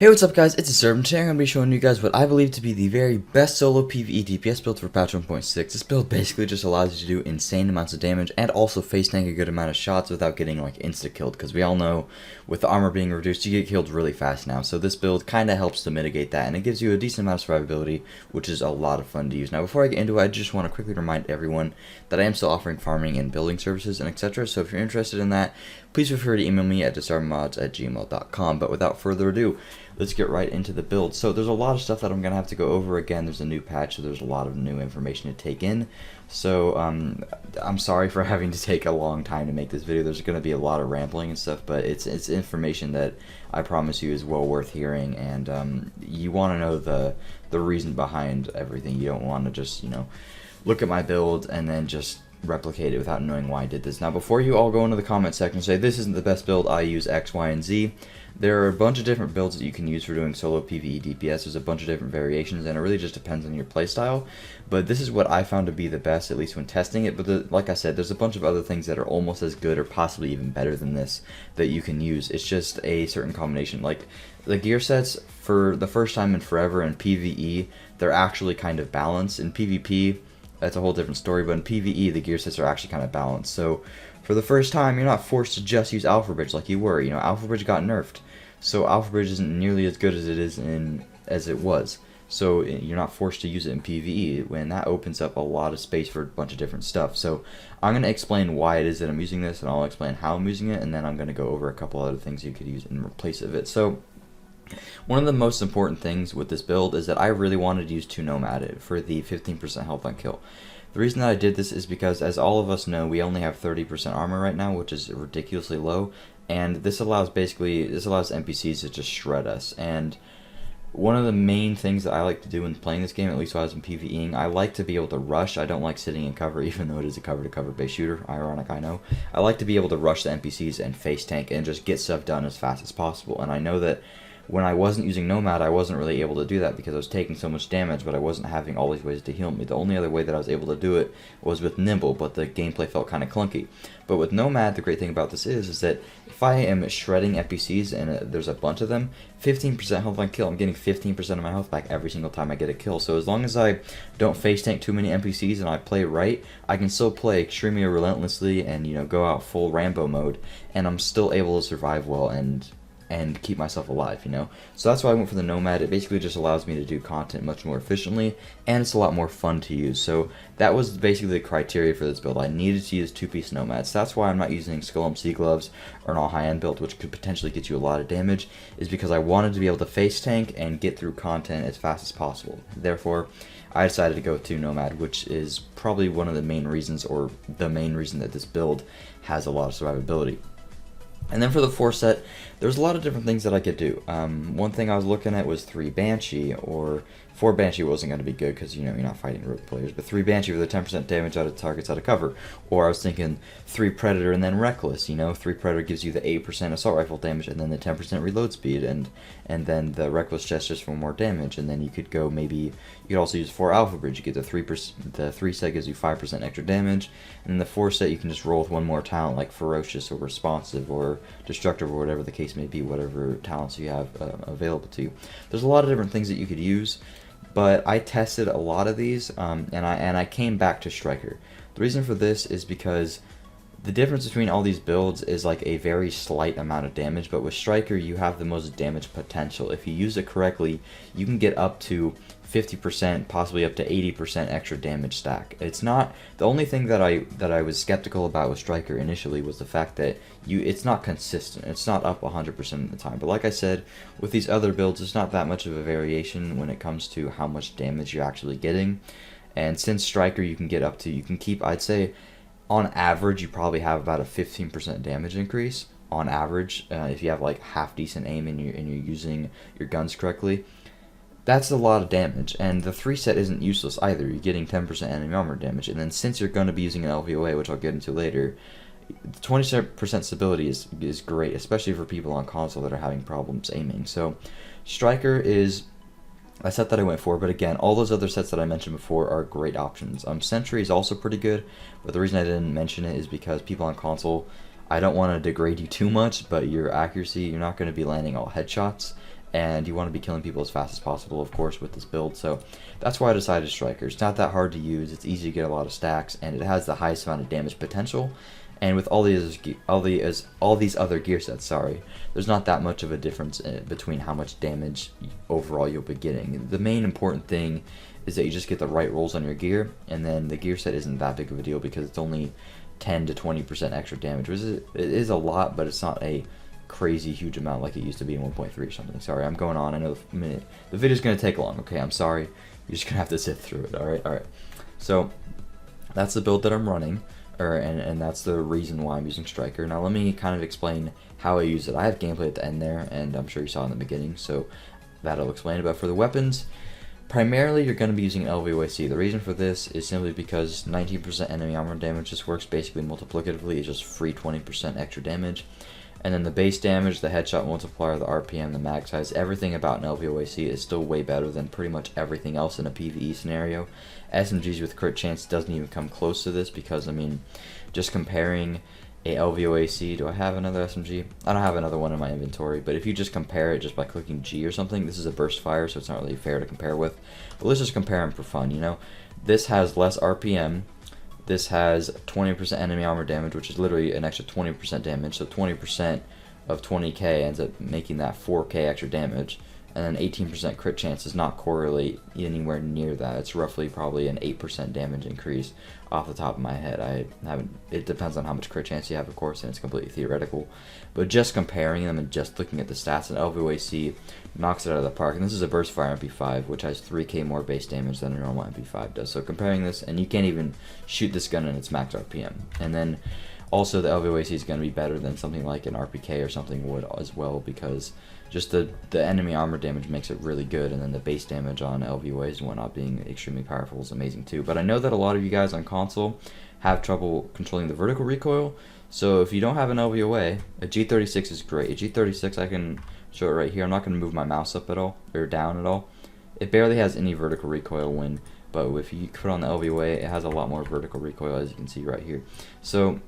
Hey, what's up guys, it's Disturbed, and today I'm going to be showing you guys what I believe to be the very best solo PvE DPS build for patch 1.6. This build basically just allows you to do insane amounts of damage and also face tank a good amount of shots without getting like insta-killed, because we all know with the armor being reduced you get killed really fast now, so this build kind of helps to mitigate that, and it gives you a decent amount of survivability, which is a lot of fun to use. Now before I get into it, I just want to quickly remind everyone that I am still offering farming and building services and etc, so if you're interested in that, please feel free to email me at disturbedmods@gmail.com, but without further ado, let's get right into the build. So there's a lot of stuff that I'm going to have to go over again. There's a new patch, so there's a lot of new information to take in. So I'm sorry for having to take a long time to make this video. There's going to be a lot of rambling and stuff, but it's information that I promise you is well worth hearing, and you want to know the reason behind everything. You don't want to just, you know, look at my build and then just replicate it without knowing why I did this. Now before you all go into the comment section and say this isn't the best build, I use X, Y, and Z, there are a bunch of different builds that you can use for doing solo PvE DPS. There's a bunch of different variations, and it really just depends on your playstyle. But this is what I found to be the best, at least when testing it. But like I said, there's a bunch of other things that are almost as good or possibly even better than this that you can use. It's just a certain combination. Like the gear sets, for the first time in forever in PvE, they're actually kind of balanced. In PvP, that's a whole different story, but in PvE, the gear sets are actually kind of balanced. So for the first time, you're not forced to just use Alpha Bridge like you were. You know, Alpha Bridge got nerfed, so Alpha Bridge isn't nearly as good as it was. So you're not forced to use it in PvE, when that opens up a lot of space for a bunch of different stuff. So I'm going to explain why it is that I'm using this, and I'll explain how I'm using it, and then I'm going to go over a couple other things you could use in place of it. So one of the most important things with this build is that I really wanted to use 2 Nomad for the 15% health on kill. The reason that I did this is because, as all of us know, we only have 30% armor right now, which is ridiculously low, and this allows NPCs to just shred us. And one of the main things that I like to do when playing this game, at least while I was in PvEing, I like to be able to rush. I don't like sitting in cover, even though it is a cover-to-cover based shooter. Ironic, I know. I like to be able to rush the NPCs and face tank and just get stuff done as fast as possible. And I know that when I wasn't using Nomad, I wasn't really able to do that because I was taking so much damage, but I wasn't having all these ways to heal me. The only other way that I was able to do it was with Nimble, but the gameplay felt kind of clunky. But with Nomad, the great thing about this is that if I am shredding NPCs and there's a bunch of them, 15% health on kill, I'm getting 15% of my health back every single time I get a kill. So as long as I don't face tank too many NPCs and I play right, I can still play extremely relentlessly and, you know, go out full Rambo mode, and I'm still able to survive well and keep myself alive, you know. So that's why I went for the Nomad. It basically just allows me to do content much more efficiently, and it's a lot more fun to use. So that was basically the criteria for this build. I needed to use 2-piece Nomads. That's why I'm not using Skull MC gloves or an all high-end build, which could potentially get you a lot of damage, is because I wanted to be able to face tank and get through content as fast as possible. Therefore, I decided to go with 2 Nomad, which is probably one of the main reasons, or the main reason, that this build has a lot of survivability. And then for the 4 set, there's a lot of different things that I could do. One thing I was looking at was 3 Banshee, or 4 Banshee wasn't going to be good because, you know, you're not fighting rogue players, but 3 Banshee with a 10% damage out of targets out of cover. Or I was thinking 3 Predator and then Reckless, you know, 3 Predator gives you the 8% assault rifle damage and then the 10% reload speed, and then the Reckless chest just for more damage. And then you could go, maybe, you could also use 4 Alpha Bridge, you get the 3 set gives you 5% extra damage, and then the 4 set you can just roll with one more talent like Ferocious or Responsive or Destructive or whatever the case may be, whatever talents you have available to you. There's a lot of different things that you could use, but I tested a lot of these, and I came back to Striker. The reason for this is because the difference between all these builds is like a very slight amount of damage, but with Striker you have the most damage potential. If you use it correctly, you can get up to 50%, possibly up to 80% extra damage stack. It's not, the only thing that I was skeptical about with Striker initially was the fact that it's not consistent. It's not up 100% of the time. But like I said, with these other builds, it's not that much of a variation when it comes to how much damage you're actually getting. And since Striker you can get up to, you can keep, I'd say, on average, you probably have about a 15% damage increase on average if you have like half decent aim and you're using your guns correctly. That's a lot of damage, and the 3 set isn't useless either. You're getting 10% enemy armor damage, and then since you're going to be using an LVOA, which I'll get into later, 20% stability is great, especially for people on console that are having problems aiming. So Striker is a set that I went for, but again, all those other sets that I mentioned before are great options. Sentry is also pretty good, but the reason I didn't mention it is because people on console, I don't want to degrade you too much, but your accuracy, you're not going to be landing all headshots, and you want to be killing people as fast as possible, of course, with this build. So that's why I decided Striker. It's not that hard to use, it's easy to get a lot of stacks, and it has the highest amount of damage potential. And with all these other gear sets, there's not that much of a difference between how much damage overall you'll be getting. The main important thing is that you just get the right rolls on your gear, and then the gear set isn't that big of a deal because it's only 10 to 20% extra damage, which it is a lot, but it's not a crazy huge amount like it used to be in 1.3 or something. Sorry, I'm going on. I know the video's gonna take long. Okay, I'm sorry. You're just gonna have to sit through it. All right. So that's the build that I'm running. And that's the reason why I'm using Striker. Now let me kind of explain how I use it. I have gameplay at the end there, and I'm sure you saw in the beginning, so that'll explain it. But for the weapons, primarily you're going to be using LVOAC. The reason for this is simply because 19% enemy armor damage just works basically multiplicatively. It's just free 20% extra damage. And then the base damage, the headshot multiplier, the RPM, the mag size, everything about an LVOAC is still way better than pretty much everything else in a PvE scenario. SMGs with crit chance doesn't even come close to this because, I mean, just comparing a LVOAC, do I have another SMG? I don't have another one in my inventory, but if you just compare it just by clicking G or something, this is a burst fire, so it's not really fair to compare with. But let's just compare them for fun, you know? This has less RPM. This has 20% enemy armor damage, which is literally an extra 20% damage. So 20% of 20k ends up making that 4k extra damage. And then 18% crit chance does not correlate anywhere near that. It's roughly probably an 8% damage increase off the top of my head. It depends on how much crit chance you have, of course, and it's completely theoretical. But just comparing them and just looking at the stats, an LVOAC knocks it out of the park. And this is a burst fire MP5, which has 3k more base damage than a normal MP5 does. So comparing this, and you can't even shoot this gun in its max RPM. And then also the LVOAC is going to be better than something like an RPK or something would as well, because just the enemy armor damage makes it really good, and then the base damage on LVOAs and whatnot being extremely powerful is amazing too. But I know that a lot of you guys on console have trouble controlling the vertical recoil, so if you don't have an LVOA, a G36 is great. A G36, I can show it right here. I'm not going to move my mouse up at all, or down at all. It barely has any vertical recoil but if you put on the LVOA, it has a lot more vertical recoil, as you can see right here. So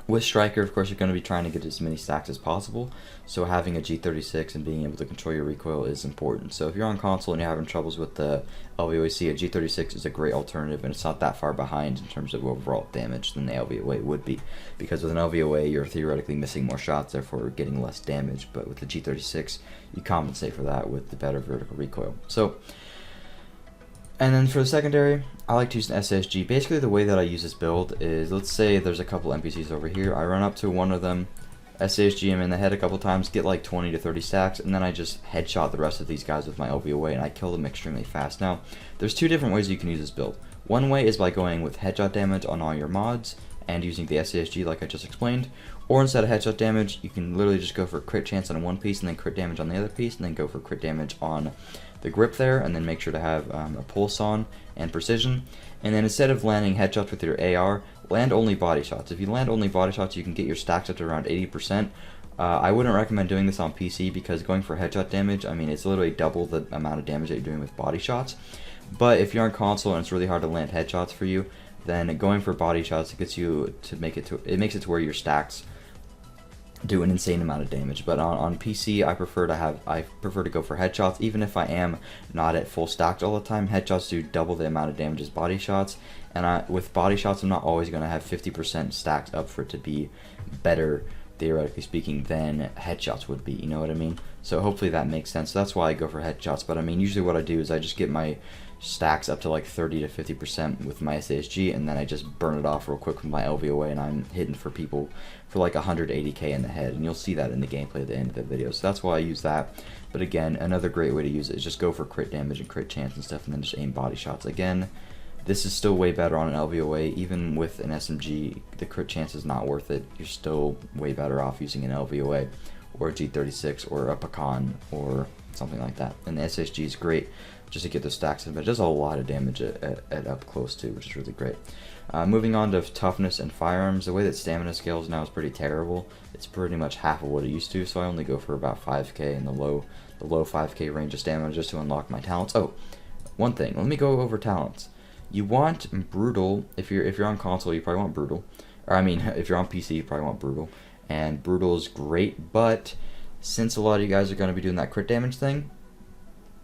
with Striker, of course, you're going to be trying to get as many stacks as possible, so having a G36 and being able to control your recoil is important. So if you're on console and you're having troubles with the LVOAC, a G36 is a great alternative, and it's not that far behind in terms of overall damage than the LVOA would be, because with an LVOA, you're theoretically missing more shots, therefore getting less damage, but with the G36, you compensate for that with the better vertical recoil. So, and then for the secondary, I like to use an SSG. Basically, the way that I use this build is, let's say there's a couple NPCs over here. I run up to one of them, SSG him in the head a couple times, get like 20 to 30 stacks, and then I just headshot the rest of these guys with my LVOA, and I kill them extremely fast. Now, there's two different ways you can use this build. One way is by going with headshot damage on all your mods and using the SSG like I just explained, or instead of headshot damage, you can literally just go for crit chance on one piece and then crit damage on the other piece, and then go for crit damage on the grip there, and then make sure to have a pulse on and precision. And then instead of landing headshots with your AR, land only body shots. If you land only body shots, you can get your stacks up to around 80%. I wouldn't recommend doing this on PC because going for headshot damage, I mean, it's literally double the amount of damage that you're doing with body shots. But if you're on console and it's really hard to land headshots for you, then going for body shots makes it to where your stacks do an insane amount of damage. But on PC, I prefer to go for headshots, even if I am not at full stacks all the time. Headshots do double the amount of damage as body shots, and with body shots, I'm not always going to have 50% stacked up for it to be better, theoretically speaking, than headshots would be. You know what I mean? So hopefully that makes sense. So that's why I go for headshots. But I mean, usually what I do is I just get my stacks up to like 30 to 50% with my SASG, and then I just burn it off real quick with my LVOA, and I'm hitting for people for like 180k in the head, and you'll see that in the gameplay at the end of the video. So that's why I use that. But again, another great way to use it is just go for crit damage and crit chance and stuff, and then just aim body shots. Again, this is still way better on an LVOA. Even with an SMG, the crit chance is not worth it. You're still way better off using an LVOA or a G36 or a Pecan or something like that. And the SSG is great just to get the stacks in, but it does a lot of damage at up close too, which is really great. Moving on to toughness and firearms, the way that stamina scales now is pretty terrible. It's pretty much half of what it used to, so I only go for about 5k in the low 5k range of stamina just to unlock my talents. Oh, one thing, let me go over talents. You want brutal. If you're on console, you probably want brutal, or I mean, if you're on PC, you probably want brutal, and brutal is great, but since a lot of you guys are going to be doing that crit damage thing,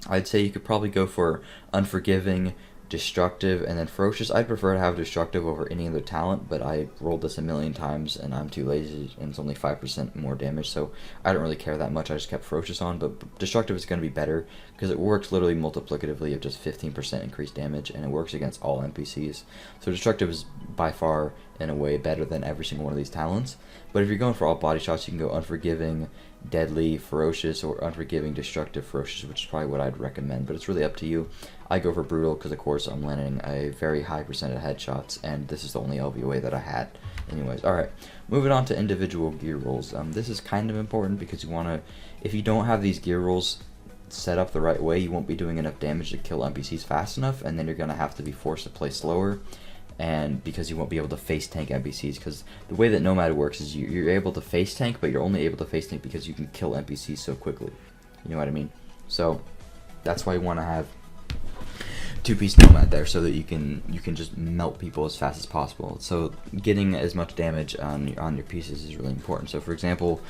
I'd say you could probably go for Unforgiving, Destructive, and then Ferocious. I'd prefer to have Destructive over any other talent, but I rolled this a million times and I'm too lazy and it's only 5% more damage, so I don't really care that much. I just kept Ferocious on, but Destructive is going to be better because it works literally multiplicatively of just 15% increased damage, and it works against all NPCs. So Destructive is by far, in a way, better than every single one of these talents. But if you're going for all body shots, you can go Unforgiving, Deadly, Ferocious, or Unforgiving, Destructive, Ferocious, which is probably what I'd recommend, but it's really up to you. I go for Brutal because, of course, I'm landing a very high percent of headshots, and this is the only LVOA that I had. Anyways, alright, moving on to individual gear rolls. This is kind of important because you want to, if you don't have these gear rolls set up the right way, you won't be doing enough damage to kill NPCs fast enough, and then you're going to have to be forced to play slower, and because you won't be able to face tank NPCs, because the way that Nomad works is you're able to face tank, but you're only able to face tank because you can kill NPCs so quickly. You know what I mean? So that's why you want to have two-piece Nomad there, so that you can just melt people as fast as possible. So getting as much damage on your pieces is really important. So for example,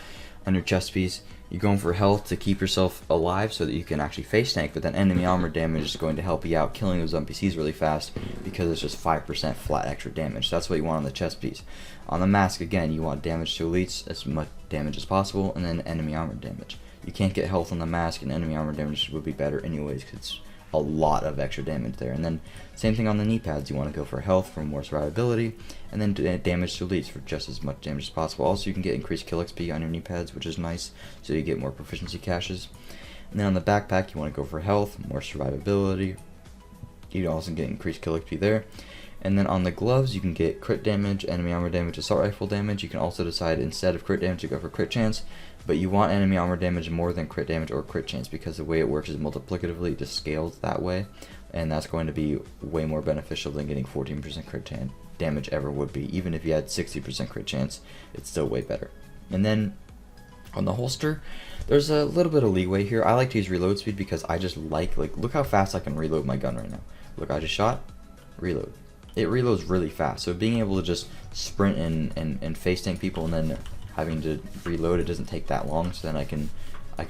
on your chest piece, you're going for health to keep yourself alive so that you can actually face tank, but then enemy armor damage is going to help you out killing those NPCs really fast because it's just 5% flat extra damage. That's what you want on the chest piece. On the mask, again, you want damage to elites, as much damage as possible, and then enemy armor damage. You can't get health on the mask, and enemy armor damage would be better anyways because it's a lot of extra damage there. And then same thing on the knee pads, you want to go for health for more survivability, and then damage to elites for just as much damage as possible. Also, you can get increased kill XP on your knee pads, which is nice, so you get more proficiency caches. And then on the backpack, you want to go for health, more survivability. You also get increased kill XP there. And then on the gloves, you can get crit damage, enemy armor damage, assault rifle damage. You can also decide instead of crit damage to go for crit chance, but you want enemy armor damage more than crit damage or crit chance because the way it works is multiplicatively, it just scales that way, and that's going to be way more beneficial than getting 14% crit damage ever would be. Even if you had 60% crit chance, it's still way better. And then on the holster, there's a little bit of leeway here. I like to use reload speed because I just like look how fast I can reload my gun right now. Look, I just shot, reload. It reloads really fast, so being able to just sprint and face tank people and then having to reload, it doesn't take that long, so then I can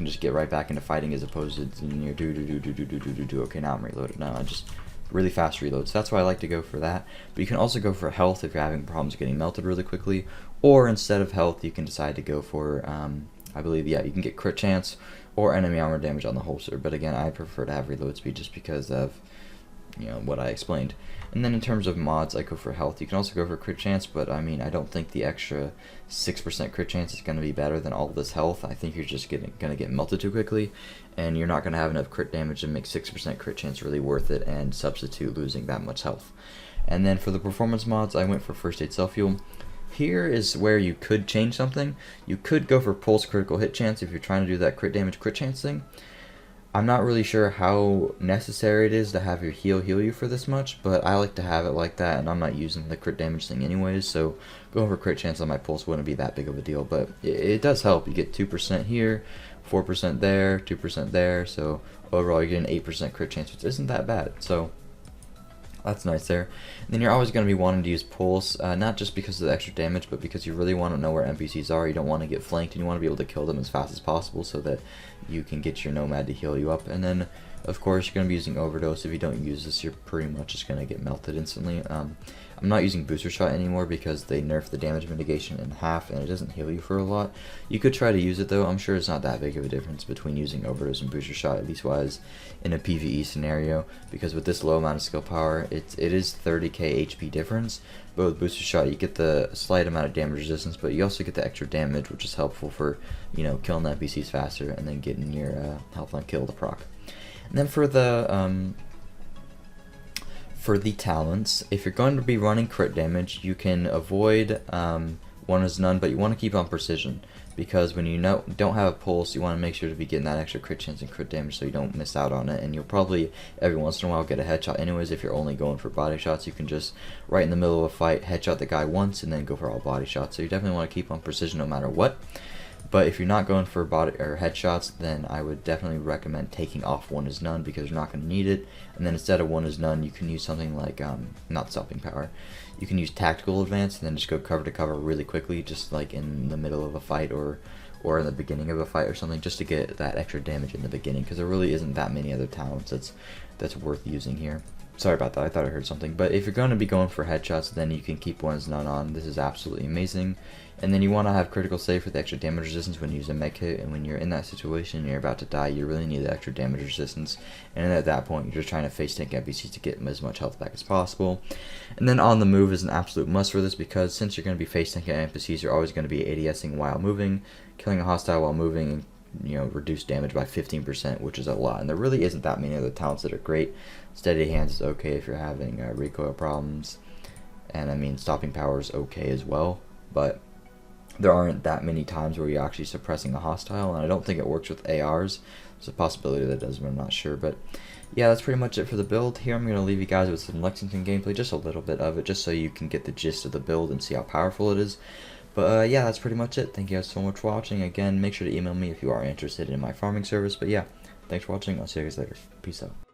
just get right back into fighting as opposed to do. Okay, now I'm reloaded. Now I just really fast reloads. So that's why I like to go for that. But you can also go for health if you're having problems getting melted really quickly, or instead of health, you can decide to go for I believe, yeah, you can get crit chance or enemy armor damage on the holster. But again, I prefer to have reload speed just because of, you know, what I explained. And then in terms of mods, I go for health. You can also go for crit chance, but I mean, I don't think the extra 6% crit chance is going to be better than all this health. I think you're just going to get melted too quickly, and you're not going to have enough crit damage to make 6% crit chance really worth it and substitute losing that much health. And then for the performance mods, I went for first aid self-heal. Here is where you could change something. You could go for pulse critical hit chance if you're trying to do that crit damage crit chance thing. I'm not really sure how necessary it is to have your heal you for this much, but I like to have it like that, and I'm not using the crit damage thing anyways, so going for crit chance on my pulse wouldn't be that big of a deal, but it does help. You get 2% here, 4% there, 2% there, so overall you're getting 8% crit chance, which isn't that bad, so that's nice there. And then you're always going to be wanting to use pulse, not just because of the extra damage, but because you really want to know where NPCs are. You don't want to get flanked, and you want to be able to kill them as fast as possible so that you can get your Nomad to heal you up. And then, of course, you're going to be using overdose. If you don't use this, you're pretty much just going to get melted instantly. I'm not using booster shot anymore because they nerfed the damage mitigation in half, and it doesn't heal you for a lot. You could try to use it though. I'm sure it's not that big of a difference between using overdose and booster shot, at least wise in a PvE scenario, because with this low amount of skill power, it is 30k HP difference. But with booster shot, you get the slight amount of damage resistance, but you also get the extra damage, which is helpful for, you know, killing the NPCs faster and then getting your health on kill to proc. And then for the talents, if you're going to be running crit damage, you can avoid one is none, but you want to keep on precision, because when you don't have a pulse, you want to make sure to be getting that extra crit chance and crit damage so you don't miss out on it, and you'll probably every once in a while get a headshot anyways. If you're only going for body shots, you can just right in the middle of a fight headshot the guy once and then go for all body shots, so you definitely want to keep on precision no matter what. But if you're not going for body or headshots, then I would definitely recommend taking off one is none, because you're not going to need it. And then instead of one is none, you can use something like not stopping power. You can use tactical advance and then just go cover to cover really quickly, just like in the middle of a fight or or in the beginning of a fight or something, just to get that extra damage in the beginning, because there really isn't that many other talents that's worth using here. Sorry about that, I thought I heard something. But if you're going to be going for headshots, then you can keep one's none on. This is absolutely amazing. And then you want to have critical save for the extra damage resistance when you use a med kit, and when you're in that situation and you're about to die, you really need the extra damage resistance. And at that point, you're just trying to face tank NPCs to get as much health back as possible. And then on the move is an absolute must for this, because since you're going to be face tanking NPCs, you're always going to be ADSing while moving, killing a hostile while moving, and reduce damage by 15%, which is a lot. And there really isn't that many other talents that are great. Steady hands is okay if you're having recoil problems, and I mean stopping power is okay as well, but there aren't that many times where you're actually suppressing a hostile, and I don't think it works with ARs. There's a possibility that it does, but I'm not sure. But yeah, that's pretty much it for the build. Here I'm going to leave you guys with some Lexington gameplay, just a little bit of it, just so you can get the gist of the build and see how powerful it is. But yeah, that's pretty much it. Thank you guys so much for watching. Again, make sure to email me if you are interested in my farming service. But yeah, thanks for watching. I'll see you guys later. Peace out.